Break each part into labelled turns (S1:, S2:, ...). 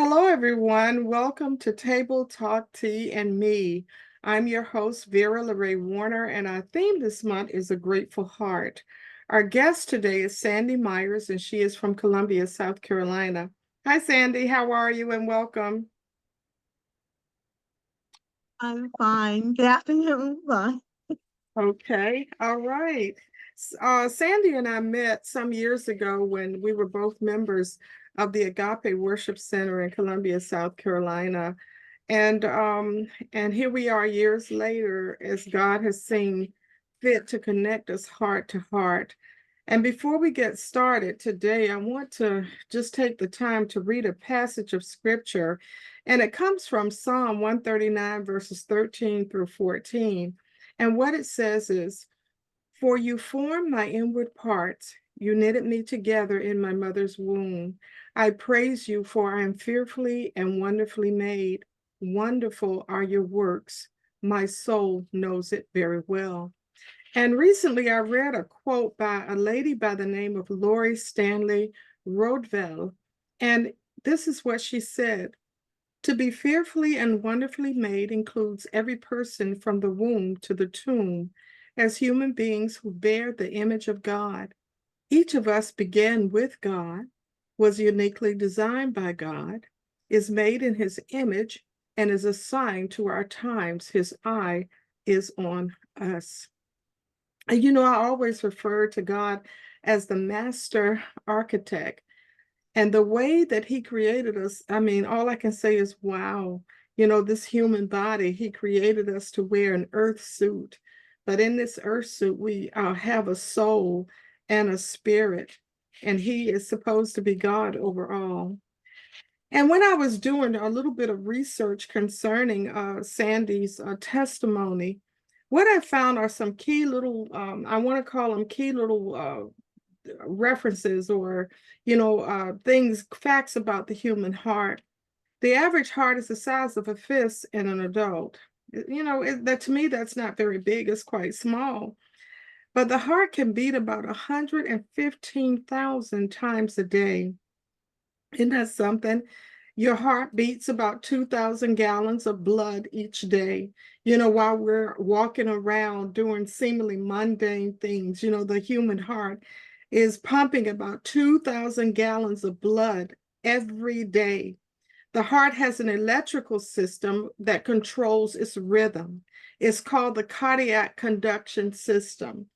S1: Hello, everyone. Welcome to Table Talk Tea and Me. I'm your host, Vera LaRae Warner, and our theme this month is A Grateful Heart. Our guest today is Sandie Myers, and she is from Columbia, South Carolina. Hi, Sandie. How are you? And welcome.
S2: I'm fine. Good afternoon. Bye.
S1: Okay. All right. Sandie and I met some years ago when we were both members of the Agape Worship Center in Columbia, South Carolina. And here we are years later as God has seen fit to connect us heart to heart. And before we get started today, I want to just take the time to read a passage of scripture. And it comes from Psalm 139, verses 13 through 14. And what it says is, "For you formed my inward parts, you knitted me together in my mother's womb. I praise you, for I am fearfully and wonderfully made. Wonderful are your works. My soul knows it very well." And recently I read a quote by a lady by the name of Lori Stanley Rodvell. And this is what she said: "To be fearfully and wonderfully made includes every person from the womb to the tomb as human beings who bear the image of God. Each of us began with God, was uniquely designed by God, is made in his image, and is assigned to our times. His eye is on us." And I always refer to God as the master architect. And the way that he created us, I mean, all I can say is, wow. This human body, he created us to wear an earth suit. But in this earth suit, we have a soul and a spirit. And he is supposed to be God over all. And when I was doing a little bit of research concerning Sandie's testimony, what I found are some key little, I want to call them key little references or things, facts about the human heart. The average heart is the size of a fist in an adult. That to me, that's not very big. It's quite small. But the heart can beat about 115,000 times a day. Isn't that something? Your heart beats about 2,000 gallons of blood each day. While we're walking around doing seemingly mundane things, the human heart is pumping about 2,000 gallons of blood every day. The heart has an electrical system that controls its rhythm. It's called the cardiac conduction system.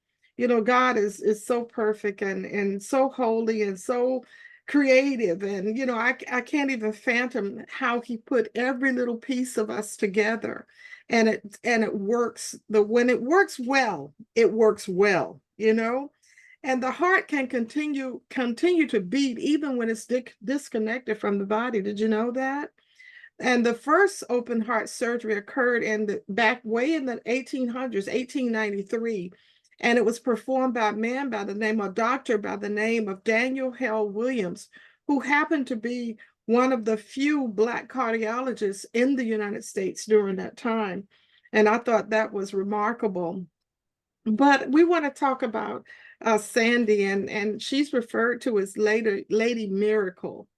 S1: God is so perfect and so holy and so creative. And, I can't even fathom how he put every little piece of us together. And it works. When it works well, it works well. And the heart can continue to beat even when it's disconnected from the body. Did you know that? And the first open heart surgery occurred back way in the 1800s, 1893. And it was performed by a man by the name of doctor by the name of Daniel Hell Williams, who happened to be one of the few Black cardiologists in the United States during that time. And I thought that was remarkable. But we want to talk about Sandie, and she's referred to as Lady Miracle.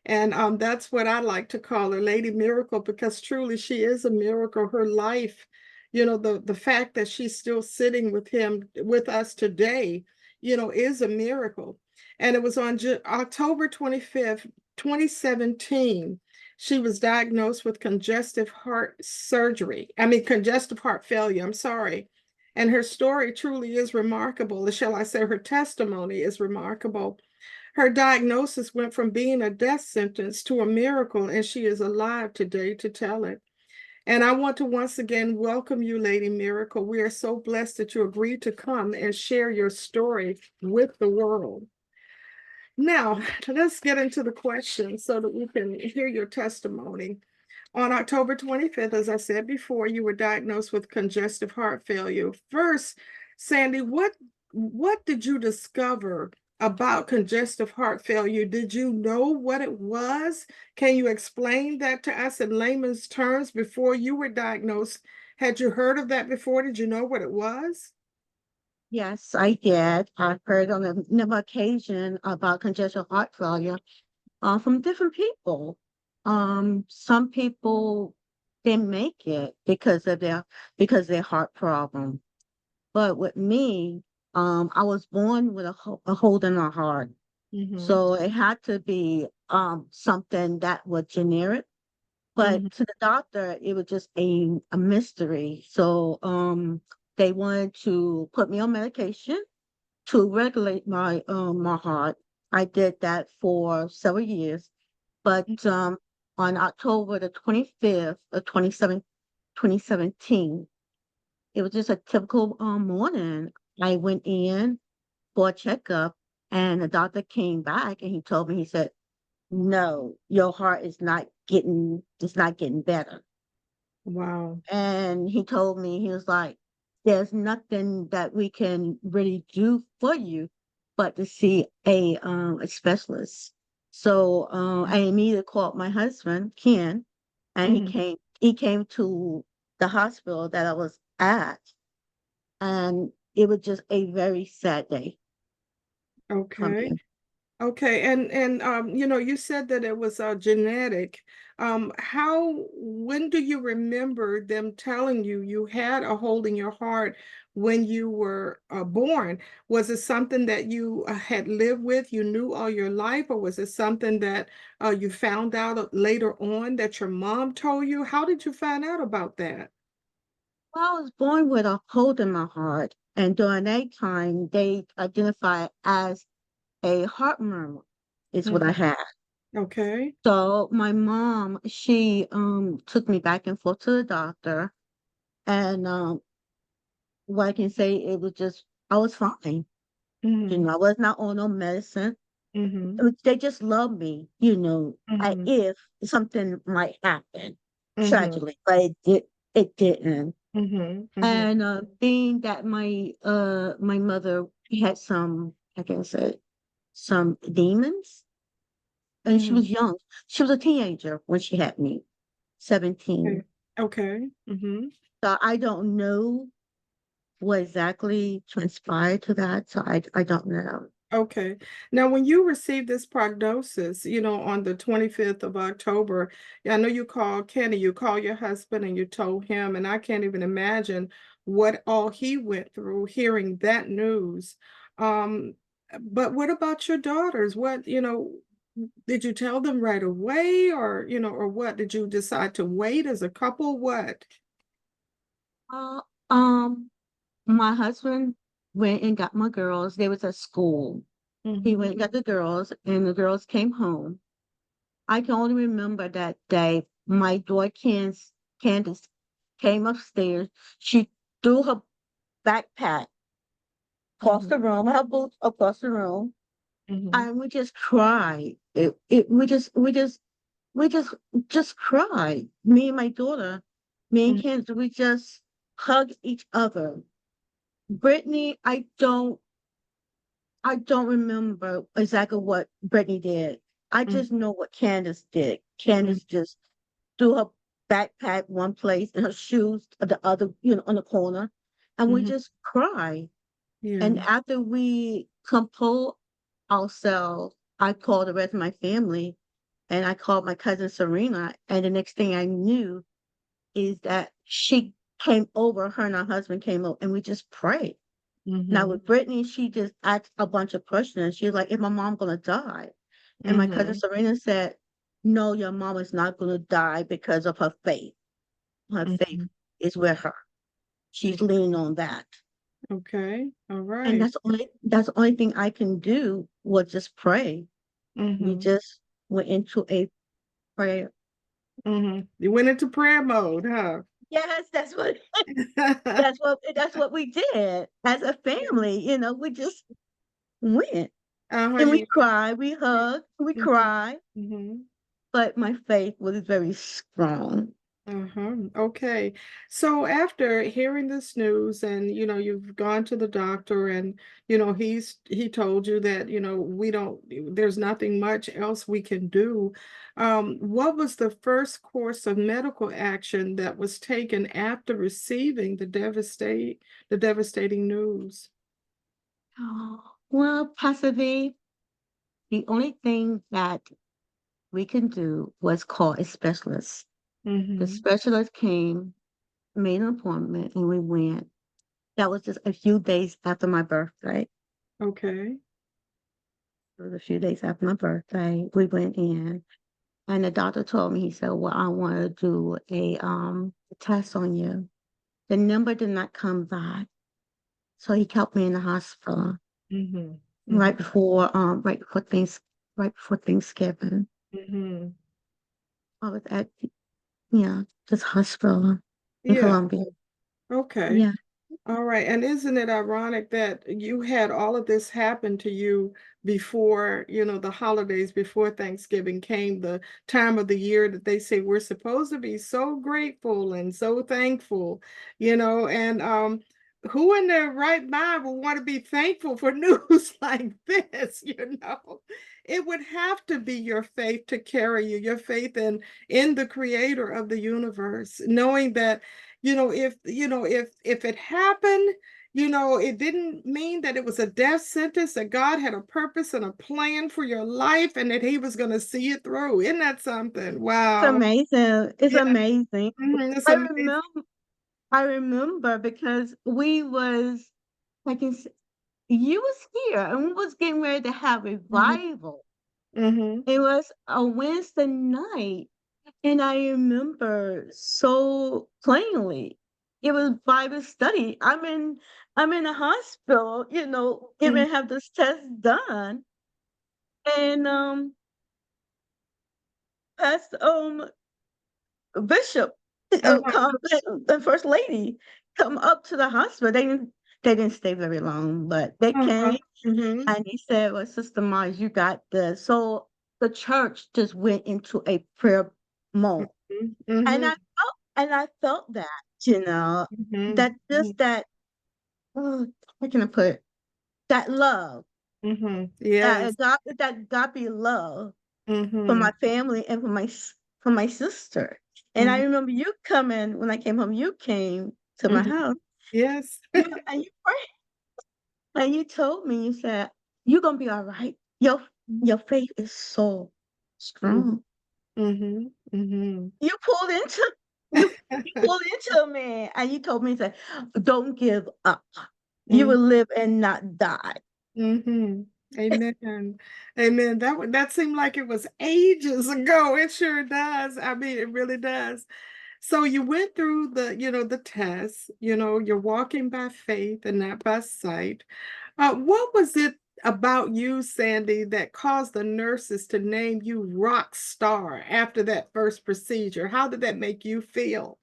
S1: And that's what I like to call her, Lady Miracle, because truly she is a miracle. Her life, the fact that she's still sitting with us today, is a miracle. And it was on October 25th, 2017, she was diagnosed with congestive heart failure. I'm sorry. And her story truly is remarkable. Shall I say her testimony is remarkable. Her diagnosis went from being a death sentence to a miracle, and she is alive today to tell it. And I want to once again welcome you, Lady Miracle. We are so blessed that you agreed to come and share your story with the world. Now, let's get into the questions so that we can hear your testimony. On October 25th, as I said before, you were diagnosed with congestive heart failure. First, Sandie, what did you discover about congestive heart failure? Did you know what it was? Can you explain that to us in layman's terms before you were diagnosed? Had you heard of that before? Did you know what it was?
S2: Yes, I did. I've heard on a number of occasions about congestive heart failure from different people. Some people didn't make it because of their heart problem. But with me, I was born with a hole in my heart.
S1: Mm-hmm.
S2: So it had to be something that was generic.
S1: Mm-hmm.
S2: But to the doctor, it was just a mystery. So they wanted to put me on medication to regulate my heart. I did that for several years. But on October the 25th of 2017, it was just a typical morning. I went in for a checkup, and the doctor came back and he told me, he said, no, your heart is not getting, it's not getting better.
S1: Wow.
S2: And he told me, he was like, there's nothing that we can really do for you but to see a specialist. So I immediately called my husband, Ken, and
S1: Mm-hmm.
S2: he came to the hospital that I was at, and it was just a very sad day for
S1: Okay.
S2: me.
S1: Okay, and you said that it was genetic. When do you remember them telling you you had a hole in your heart when you were born? Was it something that you had lived with, you knew all your life, or was it something that you found out later on that your mom told you? How did you find out about that?
S2: Well, I was born with a hole in my heart, and during that time, they identified as a heart murmur, is what I
S1: Mhm.
S2: had.
S1: Okay.
S2: So my mom, she took me back and forth to the doctor, and what I can say, it was just I was fine.
S1: Mm-hmm.
S2: I was not on no medicine.
S1: Mm-hmm.
S2: They just loved me,
S1: Mm-hmm.
S2: if something might happen
S1: Mm-hmm.
S2: tragically, but it didn't.
S1: Mm-hmm. Mm-hmm.
S2: And being that my mother had some, I can say, some demons, and she
S1: Mm-hmm.
S2: was young. She was a teenager when she had me,
S1: Okay.
S2: 17.
S1: Okay. Mm-hmm.
S2: So I don't know what exactly transpired to that. So I don't know.
S1: Okay. Now, when you received this prognosis, on the 25th of October, yeah, I know you called Kenny, you called your husband and you told him, and I can't even imagine what all he went through hearing that news. Um, but what about your daughters? Did you tell them right away or what? Did you decide to wait as a couple? What?
S2: Uh, um, my husband went and got my girls. They was at school. He
S1: Mm-hmm.
S2: went and got the girls, and the girls came home. I can only remember that day. My daughter Candace came upstairs. She threw her backpack across
S1: Mm-hmm.
S2: the room, her boots across the room,
S1: Mm-hmm.
S2: and we just cried. We just cried. Me and my daughter, me and Candace, we just hugged each other. Brittany, I don't remember exactly what Brittany did. I
S1: Mm-hmm.
S2: just know what Candace did. Candace just threw her backpack one place and her shoes the other, on the corner, and we
S1: Mm-hmm.
S2: just cried.
S1: Yeah.
S2: And after we composed ourselves, I called the rest of my family, and I called my cousin Serena. And the next thing I knew is that she came over, her and her husband came over, and we just prayed. Now
S1: Mm-hmm.
S2: with Brittany, she just asked a bunch of questions. She was like, "Is my mom gonna die?" And my cousin
S1: Mm-hmm.
S2: Serena said, "No, your mom is not gonna die because of her faith. Her faith
S1: Mm-hmm.
S2: is with her. She's leaning on that."
S1: Okay. All
S2: And
S1: right.
S2: that's the only thing I can do was just pray. We
S1: Mm-hmm.
S2: just went into a prayer.
S1: Mm-hmm. You went into prayer mode, huh?
S2: Yes, that's what we did as a family. We just went
S1: Uh-huh.
S2: and we
S1: You,
S2: cried, we hugged, we
S1: mm-hmm.
S2: cried,
S1: Mm-hmm.
S2: but my faith was very strong.
S1: Uh-huh. Okay. So after hearing this news and you've gone to the doctor and he told you that we don't there's nothing much else we can do. What was the first course of medical action that was taken after receiving the devastating news?
S2: Oh, well, possibly the only thing that we can do was call a specialist. The
S1: Mm-hmm.
S2: specialist came, made an appointment, and we went. That was just a few days after my birthday.
S1: Okay.
S2: It was a few days after my birthday. We went in, and the doctor told me, he said, "Well, I want to do a test on you." The number did not come back, so he kept me in the hospital
S1: Mm-hmm. Mm-hmm.
S2: right before Thanksgiving.
S1: Mm-hmm.
S2: I was at this hospital in
S1: Yeah.
S2: Columbia.
S1: Okay.
S2: Yeah.
S1: All right. And isn't it ironic that you had all of this happen to you before, the holidays, before Thanksgiving came, the time of the year that they say we're supposed to be so grateful and so thankful, and who in their right mind will want to be thankful for news like this? It would have to be your faith to carry you, your faith in the creator of the universe, knowing that if it happened, it didn't mean that it was a death sentence, that God had a purpose and a plan for your life and that he was going to see it through. Isn't that something?
S2: It's
S1: Wow.
S2: amazing. It's
S1: Yeah.
S2: amazing.
S1: It's
S2: I
S1: amazing.
S2: remember I remember because we was like you was here and we was getting ready to have
S1: Hmm.
S2: revival.
S1: Hmm.
S2: It was a Wednesday night, and I remember so plainly. It was Bible study. I'm in a hospital,
S1: Hmm.
S2: even have this test done. And past bishop
S1: Uh-huh.
S2: come the first lady come up to the hospital. They didn't stay very long, but they
S1: Uh-huh.
S2: came
S1: Hmm.
S2: and he said, "Well, Sister Mars, you got this." So the church just went into a prayer mode. And
S1: Hmm.
S2: I felt that, you know,
S1: Hmm.
S2: that just that oh, how can I put it? That love,
S1: Hmm. Yes.
S2: that God be love for
S1: Hmm.
S2: my family and for my sister. And I
S1: Hmm.
S2: remember you coming when I came home. You came to my
S1: Hmm.
S2: house.
S1: Yes.
S2: You prayed and you told me, you said, "You're gonna be all right. Your faith is so strong."
S1: Hmm. Hmm.
S2: You pulled into you pulled into me and you told me, said, "Don't give up. You will live and not die."
S1: Mm-hmm. Amen. Amen. That seemed like it was ages ago. It sure does. I mean, it really does. So you went through the test, you're walking by faith and not by sight. What was it about you, Sandie, that caused the nurses to name you rock star after that first procedure? How did that make you feel?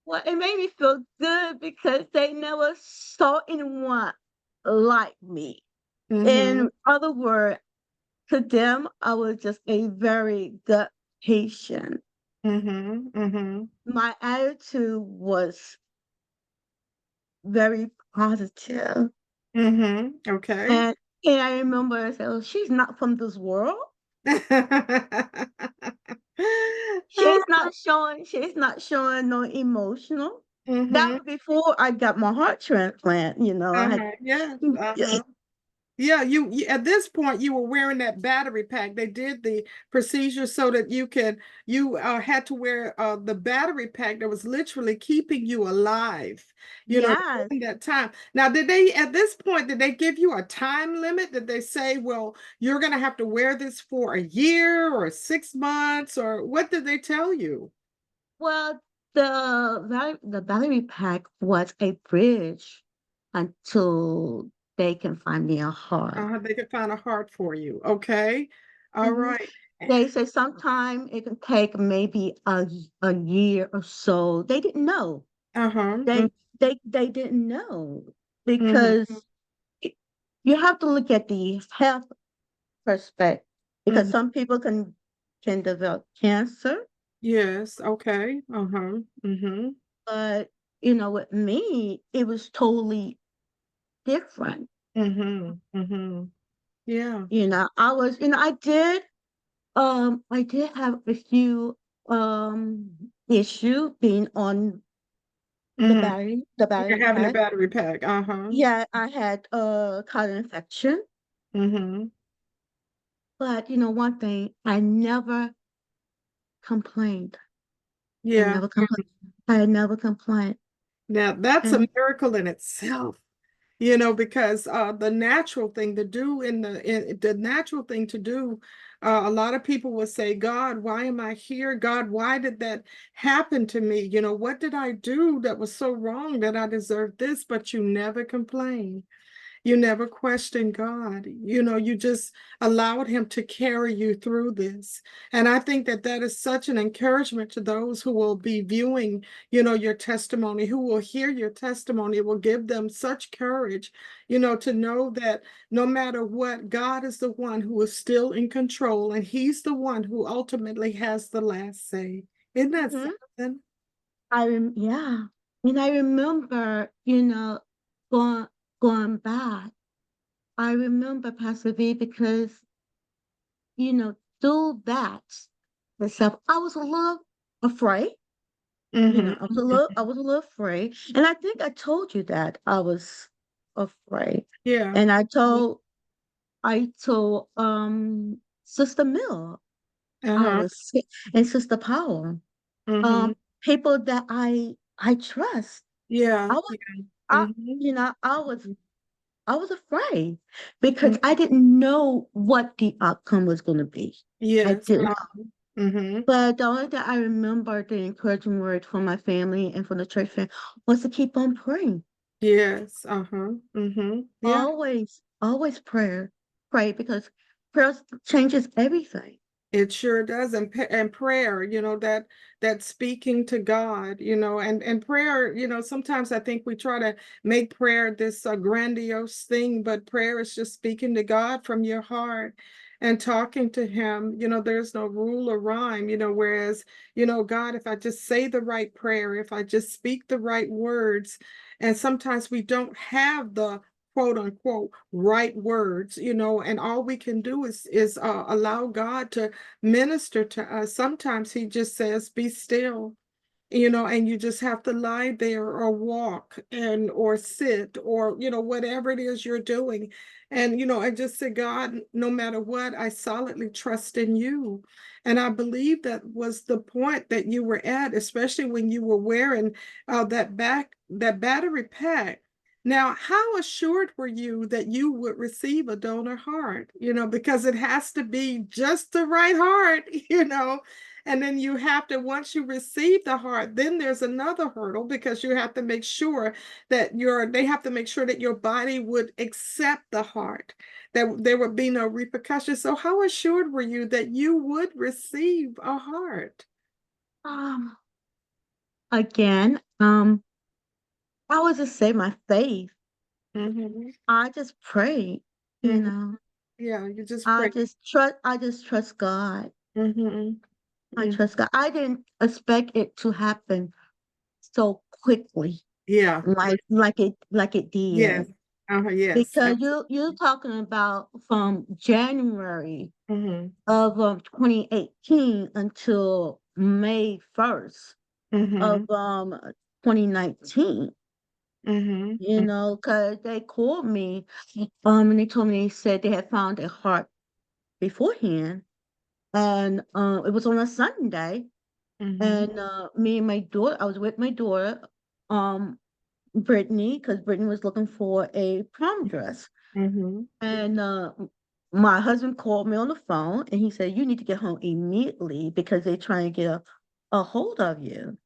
S2: Well, it made me feel good because they never saw anyone like me.
S1: Mm-hmm.
S2: In other words, to them, I was just a very good patient.
S1: Mm-hmm. Mm-hmm.
S2: My attitude was very positive.
S1: Mm-hmm. Okay.
S2: And and I remember I said, "Oh, she's not from this world. She's not showing no emotional." That
S1: Mm-hmm.
S2: was before I got my heart transplant, I had
S1: Uh-huh. Yes. Uh-huh. Yeah, you at this point you were wearing that battery pack. They did the procedure so that you had to wear the battery pack that was literally keeping you alive,
S2: yes.
S1: during that time. Now, did they at this point did they give you a time limit? Did they say, well, you're gonna have to wear this for a year or 6 months, or what did they tell you?
S2: Well, the battery pack was a bridge until they can find me a heart.
S1: They could find a heart for you. Okay. All
S2: Mhm.
S1: right.
S2: They say sometime it can take maybe a year or so. They didn't know.
S1: Uh-huh.
S2: They didn't know
S1: Mm-hmm.
S2: because it- you have to look at the health perspective because
S1: Mm-hmm.
S2: some people can develop cancer,
S1: Yes, okay. Uh-huh. Mm-hmm.
S2: but with me, it was totally different.
S1: Mm-hmm. Mm-hmm. Yeah.
S2: I did have a few issue being on the
S1: Mm-hmm.
S2: battery
S1: You're having a
S2: pack.
S1: battery pack. Uh-huh.
S2: Yeah, I had cotton infection,
S1: Mm-hmm.
S2: But you know, one thing, I never complained. I
S1: Yeah.
S2: never complained. I never complained.
S1: Now that's a
S2: And
S1: miracle in itself. You know, because the natural thing to do the natural thing to do, a lot of people will say, God, why am I here? God, why did that happen to me? You know, what did I do that was so wrong that I deserved this? But you never complain. You never questioned God. You know, you just allowed Him to carry you through this. And I think that that is such an encouragement to those who will be viewing, you know, your testimony, who will hear your testimony. It will give them such courage, you know, to know that no matter what, God is the one who is still in control, and He's the one who ultimately has the last say. Isn't that
S2: mhm,
S1: something?
S2: yeah. And I remember, you know, going going back. I remember Pastor V because, you know, through that myself, I was a little afraid. You
S1: Hmm.
S2: know, I was a little afraid. And I think I told you that I was afraid.
S1: Yeah.
S2: And I told Sister Mill I
S1: Uh-huh.
S2: was sick and Sister Power.
S1: Hmm.
S2: Um People that I trust.
S1: Yeah.
S2: I was
S1: Yeah.
S2: I
S1: Hmm.
S2: you know, I was afraid because I didn't know what the outcome was going to be. I
S1: Yes.
S2: didn't.
S1: Mm-hmm.
S2: But the only thing I remember the encouraging word from my family and from the church family was to keep on praying.
S1: Yes. Uh-huh. Mm-hmm. Yeah.
S2: Always pray because prayer changes everything.
S1: It sure does. And prayer, you know, that speaking to God, you know, and prayer, you know, sometimes I think we try to make prayer this grandiose thing, but prayer is just speaking to God from your heart and talking to Him. You know, there's no rule or rhyme, you know, whereas, you know, God, if I just say the right prayer, if I just speak the right words, and sometimes we don't have the quote unquote right words, you know, and all we can do is allow God to minister to us. Sometimes He just says, "Be still," you know, and you just have to lie there or walk and or sit or, you know, whatever it is you're doing. And, you know, I just say, God, no matter what, I solidly trust in you. And I believe that was the point that you were at, especially when you were wearing that battery pack. Now, how assured were you that you would receive a donor heart? You know, because it has to be just the right heart, you know, and then you have to, once you receive the heart, then there's another hurdle because you have to make sure that they have to make sure that your body would accept the heart, that there would be no repercussions. So how assured were you that you would receive a heart?
S2: Um, Again, I would just say my faith.
S1: Mm-hmm.
S2: I just pray, you
S1: Mm-hmm.
S2: know.
S1: Yeah, you just pray.
S2: I just trust God.
S1: Mm-hmm.
S2: I
S1: Yeah.
S2: trust God. I didn't expect it to happen so quickly,
S1: Yeah.
S2: like it
S1: Yes.
S2: did.
S1: Yes.
S2: Because you're
S1: Absolutely.
S2: talking about from January
S1: Mm-hmm.
S2: of 2018 until May 1st
S1: Mm-hmm.
S2: of 2019. You
S1: Mm-hmm.
S2: know, because they called me and they told me they said they had found a heart beforehand, and it was on a Sunday,
S1: Mm-hmm.
S2: and me and my daughter, I was with my daughter, um, Brittany, because Brittany was looking for a prom dress.
S1: Mm-hmm.
S2: And my husband called me on the phone and he said, "You need to get home immediately because they're trying to get a hold of you."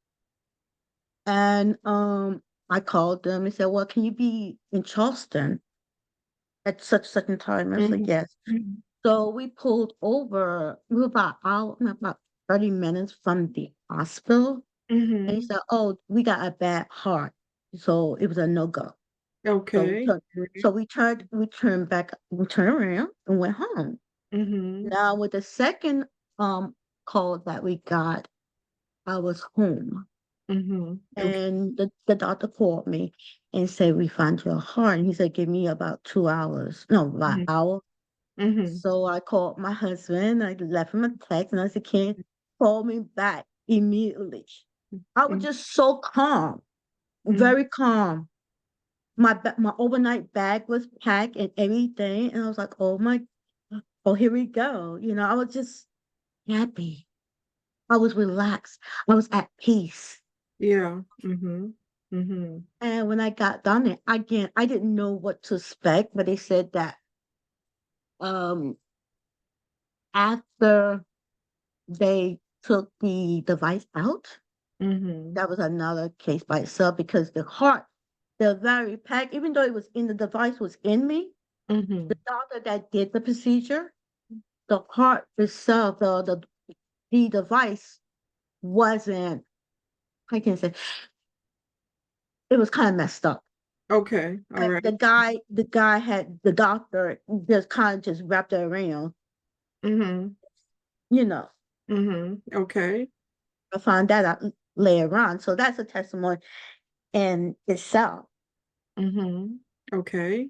S2: And I called them and said, "Well, can you be in Charleston at such a time?" I was like, "Yes."
S1: Mm-hmm.
S2: So we pulled over. We were about 30 minutes from the hospital. And he
S1: Mm-hmm.
S2: said, "Oh, we got a bad heart." So it was a no-go. So
S1: Okay. Great.
S2: we turned around and went home.
S1: Mm-hmm.
S2: Now with the second um call that we got, I was home.
S1: Mm-hmm. Okay.
S2: And the doctor called me and said, "We found your heart." And he said, "Give me about 2 hours. No, about an
S1: Mm-hmm.
S2: hour."
S1: Mm-hmm.
S2: So I called my husband. I left him a text and I said, "Can you call me back immediately?" I was just so calm,
S1: Mm-hmm.
S2: very calm. My overnight bag was packed and everything, and I was like, "Oh my." oh, here we go. I was just happy. I was relaxed. I was at peace.
S1: Yeah. Mm-hmm. Mm-hmm.
S2: And when I got done it, again, I didn't know what to expect, but they said that um after they took the device out,
S1: Mm-hmm.
S2: that was another case by itself because the very pack, even though it was in the device was in me,
S1: Mm-hmm.
S2: the doctor that did the procedure, the heart itself, the device wasn't, I can say, it was kind of messed up.
S1: Okay. All
S2: But
S1: right.
S2: the guy had the doctor just kind of just wrapped it around,
S1: Mm-hmm.
S2: you know.
S1: Mm-hmm. Okay.
S2: I found that out later on. So that's a testimony in itself.
S1: Mm-hmm. Okay.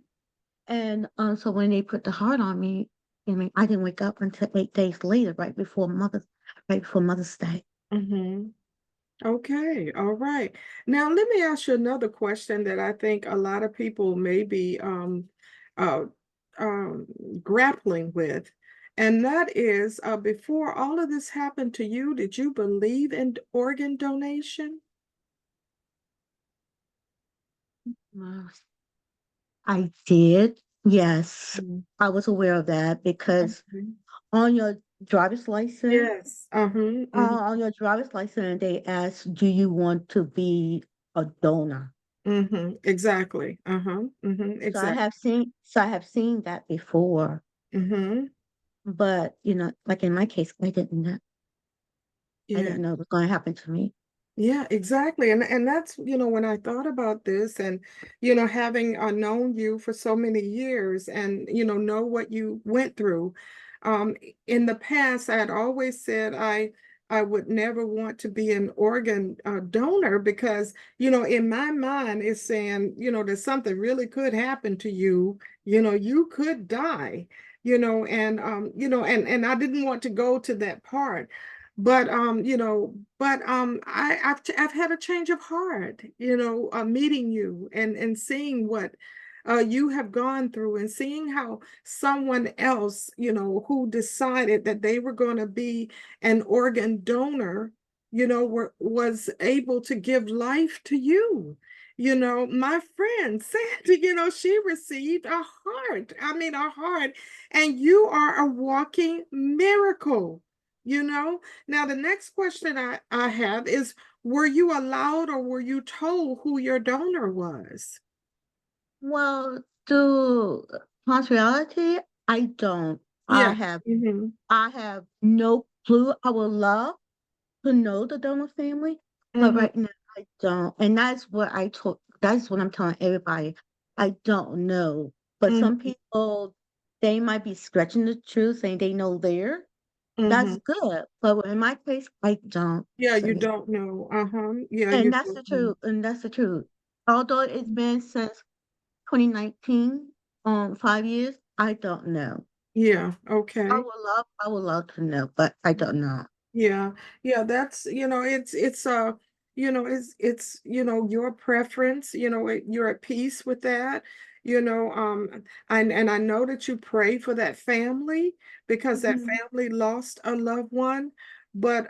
S2: And so when they put the heart on me, I mean, I didn't wake up until 8 days later, right before Mother's Day.
S1: Mm-hmm. Okay, all right. Now let me ask you another question that I think a lot of people may be uh, um, grappling with, and that is, before all of this happened to you, did you believe in organ donation?
S2: Wow. I did. Yes,
S1: Mm.
S2: I was aware of that because
S1: Okay.
S2: on your driver's license,
S1: Yes. Uh-huh. Mm-hmm.
S2: they ask, do you want to be a donor?
S1: Mm-hmm. Exactly. Uh-huh. Mm-hmm. Exactly.
S2: So I have seen that before,
S1: Mm-hmm.
S2: but like in my case, I
S1: Yeah.
S2: didn't know it was going to happen to me.
S1: Yeah, exactly. And that's, when I thought about this and, having known you for so many years and, know what you went through. Um, in the past, I had always said I would never want to be an organ donor because, in my mind it's saying, that something really could happen to you, you could die, and I didn't want to go to that part. But I've had a change of heart, meeting you and seeing what you have gone through and seeing how someone else, who decided that they were going to be an organ donor, was able to give life to you. My friend Sandy, she received a heart. I mean, a heart, and you are a walking miracle, you know. Now, the next question I have is, were you allowed or were you told who your donor was?
S2: Well, to partiality, I don't.
S1: Yeah. Mm-hmm.
S2: I have no clue. I would love to know the donor family, but
S1: Mm-hmm.
S2: right now I don't. And that's what I'm telling everybody. I don't know. But some
S1: Mm-hmm.
S2: people, they might be stretching the truth, saying they know there.
S1: Mm-hmm.
S2: That's good. But in my case, I don't
S1: Yeah, you
S2: say.
S1: don't know. Uh-huh. Yeah,
S2: And
S1: you
S2: that's
S1: don't
S2: the
S1: know.
S2: truth. And that's the truth. Although it's been since 2019, 5 years, I don't know.
S1: Yeah, okay.
S2: I would love to know, but I don't know.
S1: Yeah, yeah, that's, it's your preference, you're at peace with that, and I know that you pray for that family because that
S2: Mhm.
S1: family lost a loved one, but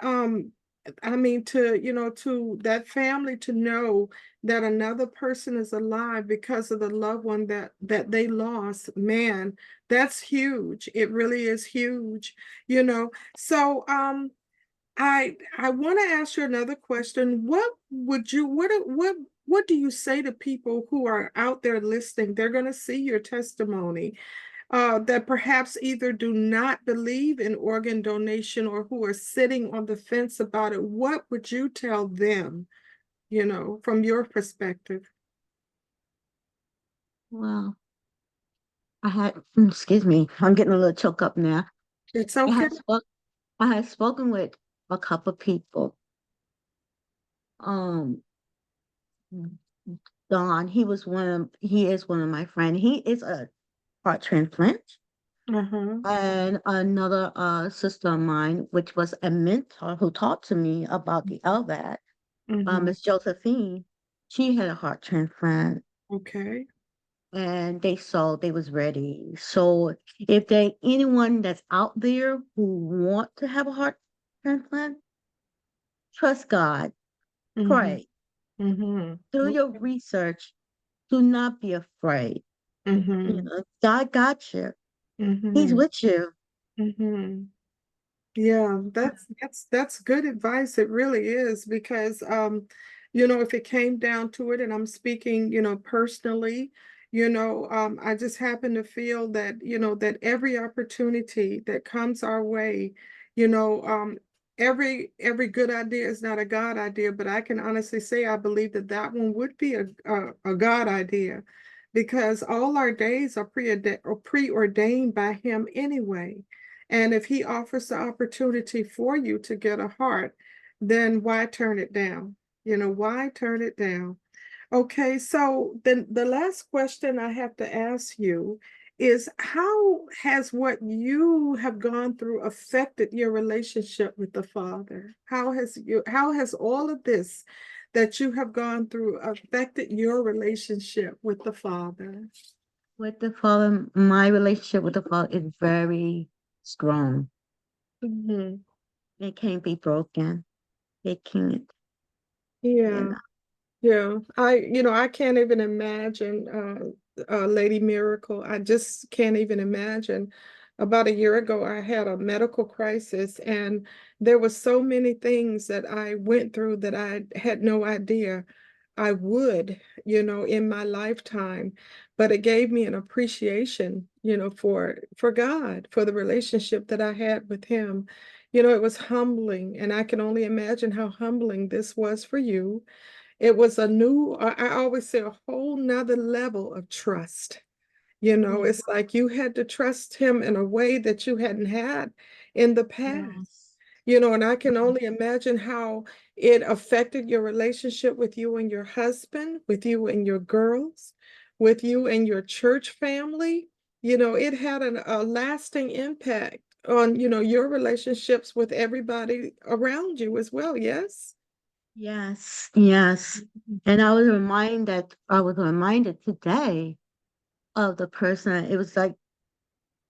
S1: I mean, to that family to know that another person is alive because of the loved one that they lost, man, that's huge. It really is huge, you know. So, I want to ask you another question. What do you say to people who are out there listening? They're going to see your testimony, that perhaps either do not believe in organ donation or who are sitting on the fence about it. What would you tell them, from your perspective?
S2: Well, excuse me, I'm getting a little choked up now.
S1: It's
S2: I
S1: okay.
S2: had spoke, I had spoken with a couple of people. Um, Don, he is one of my friends. He is a heart transplant.
S1: Uh-huh.
S2: And another sister of mine, which was a mentor who talked to me about the LVAD,
S1: Mm-hmm.
S2: Miss Josephine, she had a heart transplant.
S1: Okay.
S2: and they saw they was ready. So if they anyone that's out there who want to have a heart transplant, trust God,
S1: Mm-hmm.
S2: pray,
S1: Mm-hmm.
S2: do your research, do not be afraid. You
S1: Mm-hmm.
S2: know, God got you. He's
S1: Mm-hmm.
S2: with you.
S1: Mm-hmm. Yeah, that's good advice. It really is because if it came down to it, and I'm speaking, personally, I just happen to feel that, that every opportunity that comes our way, you know, um, every good idea is not a God idea, but I can honestly say I believe that that one would be a God idea because all our days are preordained by Him anyway. And if he offers the opportunity for you to get a heart, then why turn it down? Why turn it down? Okay, so then the last question I have to ask you is how has what you have gone through affected your relationship with the Father? How has all of this that you have gone through affected your relationship with the Father?
S2: With the Father, my relationship with the Father is very strong.
S1: Mhm.
S2: It can't be broken. It can't, you
S1: Yeah.
S2: know.
S1: Yeah, I can't even imagine, Lady Miracle. I just can't even imagine. About a year ago, I had a medical crisis, and there were so many things that I went through that I had no idea I would, in my lifetime. But it gave me an appreciation, for God, for the relationship that I had with Him. It was humbling, and I can only imagine how humbling this was for you. It was a new, I always say, a whole nother level of trust.
S2: Yeah.
S1: It's like you had to trust him in a way that you hadn't had in the past.
S2: Yes.
S1: And I can only imagine how it affected your relationship with you and your husband, with you and your girls, with you and your church family. It had a lasting impact on, your relationships with everybody around you as well. Yes?
S2: Yes. Yes. And I was reminded today of the person. It was like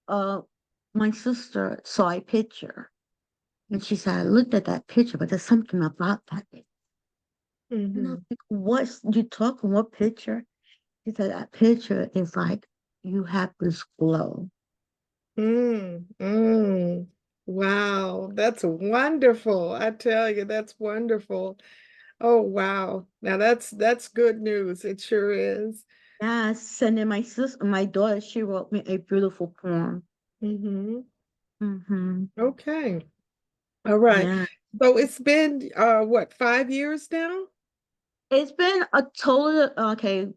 S2: uh my sister saw a picture and she said, I looked at that picture, but there's something about that. And I was
S1: Mhm.
S2: like, what's you talking what picture? She said that picture is like you have this glow.
S1: Mm. Wow, that's wonderful. I tell you, that's wonderful. Oh, wow. Now that's good news. It sure is.
S2: Yes. And then my daughter, she wrote me a beautiful poem.
S1: Hmm.
S2: Mm-hmm.
S1: Okay. All right.
S2: Yeah.
S1: So it's been what, 5 years now?
S2: It's been a total, okay,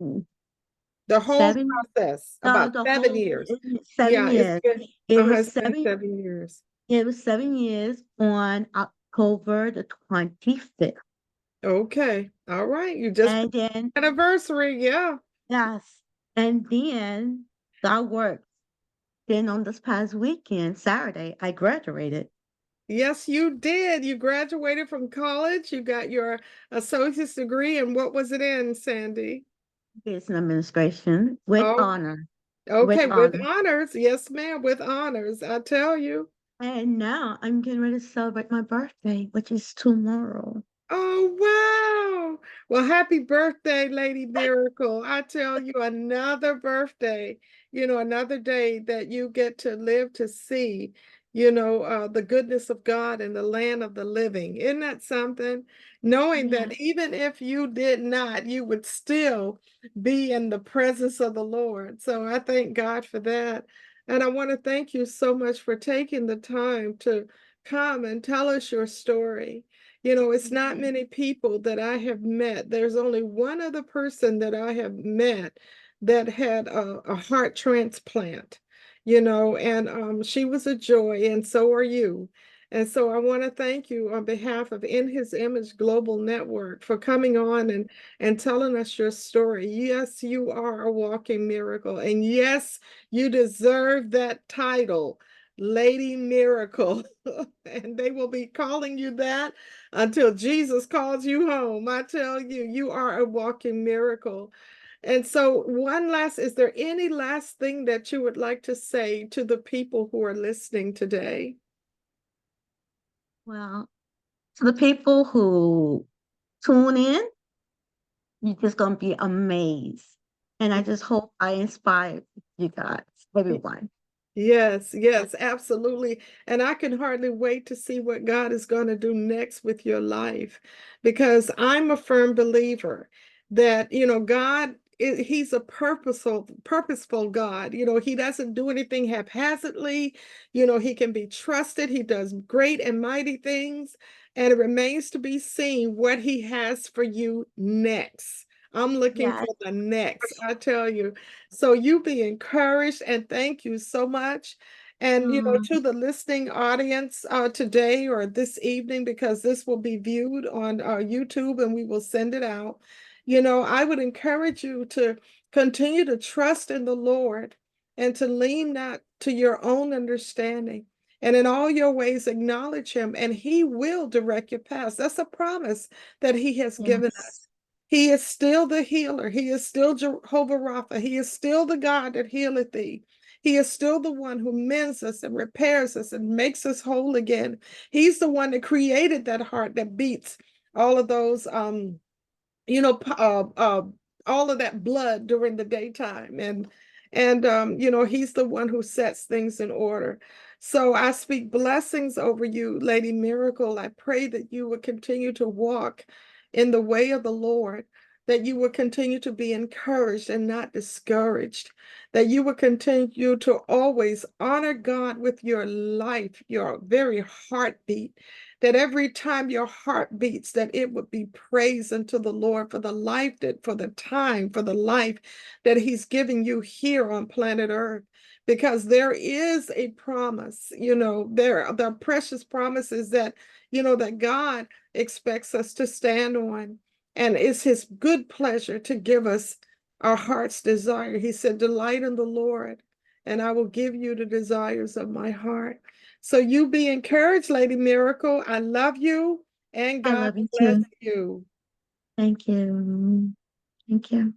S1: The whole
S2: 7,
S1: process, about
S2: the
S1: seven
S2: whole
S1: years.
S2: 7
S1: Yeah,
S2: years. It was
S1: it's been
S2: 7,
S1: 7 years.
S2: it was 7 years on October the 25th.
S1: Okay. All right. You just
S2: And then,
S1: anniversary. Yeah.
S2: yes, and then God worked. Then on this past weekend, Saturday, I graduated
S1: Yes, you did. You graduated from college. You got your associate's degree. And what was it in, Sandy?
S2: business administration with
S1: Oh,
S2: honor, with
S1: okay. With
S2: honor.
S1: honors. Yes, ma'am. With honors. I tell you.
S2: And now I'm getting ready to celebrate my birthday, which is tomorrow.
S1: Oh, wow. Well, happy birthday, Lady Miracle. I tell you, another birthday, another day that you get to live to see, the goodness of God in the land of the living. Isn't that something? Knowing
S2: Yeah.
S1: that even if you did not, you would still be in the presence of the Lord. So I thank God for that. And I want to thank you so much for taking the time to come and tell us your story. It's not
S2: Mhm.
S1: many people that I have met. There's only one other person that I have met that had a heart transplant, and she was a joy, and so are you. And so I want to thank you on behalf of In His Image Global Network for coming on and telling us your story. Yes, you are a walking miracle. And yes, you deserve that title, Lady Miracle. And they will be calling you that until Jesus calls you home. I tell you, you are a walking miracle. And so is there any last thing that you would like to say to the people who are listening today?
S2: Well, to the people who tune in, you're just gonna be amazed. And I just hope I inspire you guys, everyone.
S1: Yes, yes, absolutely. And I can hardly wait to see what God is going to do next with your life because I'm a firm believer that, God, he's a purposeful God. He doesn't do anything haphazardly. He can be trusted. He does great and mighty things, and it remains to be seen what he has for you next. I'm looking
S2: Yes.
S1: for the next, I tell you. So you be encouraged and thank you so much. And,
S2: Mm,
S1: to the listening audience today or this evening, because this will be viewed on YouTube and we will send it out, I would encourage you to continue to trust in the Lord and to lean not to your own understanding. And in all your ways, acknowledge him, and he will direct your paths. That's a promise that he has given
S2: yes.
S1: us. He is still the healer. He is still Jehovah Rapha. He is still the God that healeth thee. He is still the one who mends us and repairs us and makes us whole again. He's the one that created that heart that beats all of those you know, all of that blood during the daytime. And he's the one who sets things in order. So I speak blessings over you, Lady Miracle. I pray that you will continue to walk in the way of the Lord, that you will continue to be encouraged and not discouraged, that you will continue to always honor God with your life, your very heartbeat, that every time your heart beats, that it would be praise unto the Lord for the life for the time, for the life that he's giving you here on planet Earth. Because there is a promise, the precious promises that, that God expects us to stand on. And it's his good pleasure to give us our heart's desire. He said, delight in the Lord, and I will give you the desires of my heart. So you be encouraged, Lady Miracle. I love you and
S2: I
S1: God
S2: love you
S1: bless
S2: too.
S1: you.
S2: Thank you. Thank you.